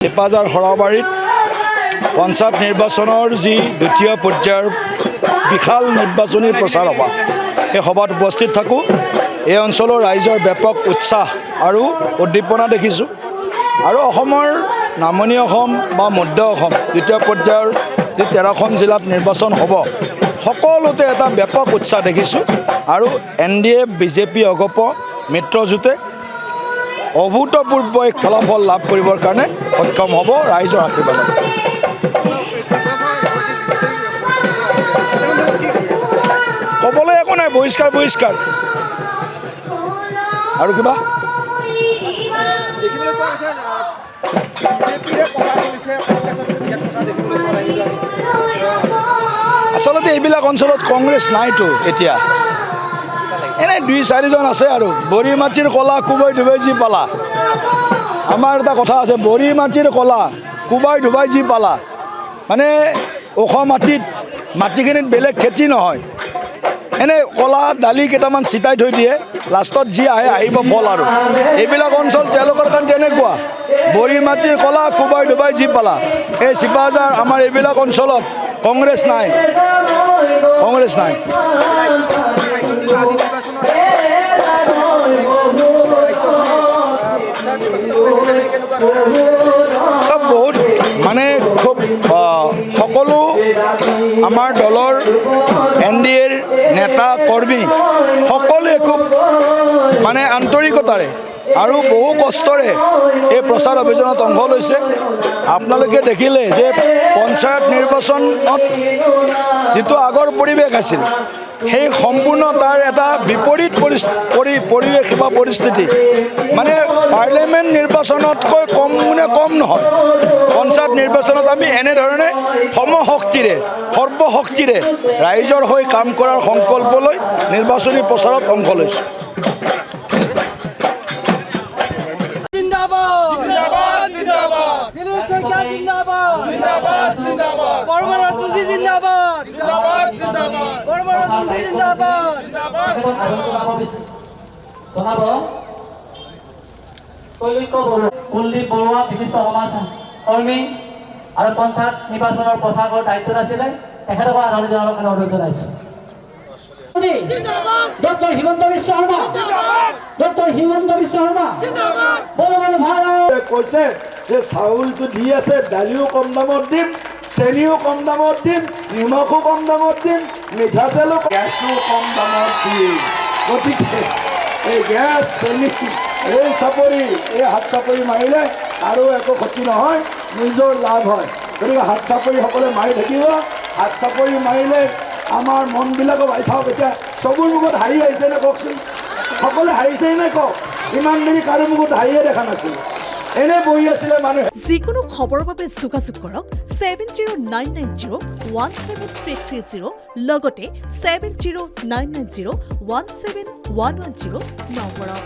চিপাঝাৰ সৰাবাৰীত পঞ্চায়ত নিৰ্বাচনৰ যি দ্বিতীয় পৰ্যায়ৰ বিশাল নিৰ্বাচনী প্ৰচাৰ সভা এই সভাত উপস্থিত থাকোঁ। এই অঞ্চলৰ ৰাইজৰ ব্যাপক উৎসাহ আৰু উদ্দীপনা দেখিছোঁ আৰু অসমৰ নামনি অসম বা মধ্য অসম দ্বিতীয় পৰ্যায়ৰ যি 13খন জিলাত নিৰ্বাচন হ'ব সকলোতে এটা ব্যাপক উৎসাহ দেখিছোঁ আৰু NDA BJP অগপ মিত্ৰজোঁটে অভূতপূৰ্ব এক ফলাফল লাভ কৰিবৰ কাৰণে সক্ষম হ'ব ৰাইজৰ আশীৰ্বাদত। ক'বলৈ একো নাই, বহিষ্কাৰ আৰু কিবা আচলতে এইবিলাক অঞ্চলত কংগ্ৰেছ নাইতো এতিয়া, এনেই 2-4জন আছে আৰু বড়ি মাটিৰ কলা কোবাই ডুবাই যি পালা। আমাৰ এটা কথা আছে, বড়ি মাটিৰ কলা কোবাই ডুবাই যি পালা, মানে ওখ মাটিখিনিত বেলেগ খেতি নহয়, এনেই কলা দালি কেইটামান ছিটাই থৈ দিয়ে, লাষ্টত যি আহে আহিব ফল। আৰু এইবিলাক অঞ্চল তেওঁলোকৰ কাৰণে তেনেকুৱা, বড়ি মাটিৰ কলা কোবাই ডুবাই যি পালা। এই চিপাঝাৰ আমাৰ এইবিলাক অঞ্চলত কংগ্ৰেছ নাই। চব বহুত মানে খুব সকলো আমাৰ দলৰ NDAৰ নেতা কৰ্মী সকলোৱে খুব মানে আন্তৰিকতাৰে আৰু বহু কষ্টৰে এই প্ৰচাৰ অভিযানত অংশ লৈছে। আপোনালোকে দেখিলে যে পঞ্চায়ত নিৰ্বাচনত যিটো আগৰ পৰিৱেশ আছিল সেই সম্পূৰ্ণ তাৰ এটা বিপৰীত পৰিৱেশ বা পৰিস্থিতি, মানে পাৰ্লিয়ামেণ্ট নিৰ্বাচনতকৈ কম নহয়। পঞ্চায়ত নিৰ্বাচনত আমি এনেধৰণে সৰ্বশক্তিৰে ৰাইজৰ হৈ কাম কৰাৰ সংকল্প লৈ নিৰ্বাচনী প্ৰচাৰত অংশ লৈছোঁ। কুলদীপ বৰুৱা বিশিষ্ট সমাজ কৰ্মী আৰু পঞ্চায়ত নিৰ্বাচনৰ প্ৰচাৰৰ দায়িত্বত আছিলে, তেখেতক আদৰণি জনাবৰ কাৰণে অনুৰোধ জনাইছোঁ। ডক্টৰ হিমন্ত বিশ্ব শৰ্মা কৈছে যে চাউলটো দি আছে, দালিও কম দামত দিম, চেনিও কম দামত দিম, নিমখো কম দামত দিম, মিঠাতেলো গেছো কম দামত দিম। গতিকে এই গেছ চেনি এই চাপৰি এই হাত চাপৰি মাৰিলে আৰু একো ক্ষতি নহয়, নিজৰ লাভ হয়। গতিকে হাত চাপৰি সকলোৱে মাৰি থাকিব। হাত চাপৰি মাৰিলে আমাৰ মনবিলাকো ভাই চাওক, এতিয়া চকুৰ মুখত হাঁহি আহিছে নে কওকচোন, সকলোৱে হাঁহিছে নে কওক? ইমান দেৰি কাৰো মুখত হাঁহিয়ে দেখা নাছিল, এনে বহি আছিলে মানুহে। যিকোনো খবৰৰ বাবে যোগাযোগ কৰক 7099017330 লগতে 7099017110 নম্বৰত।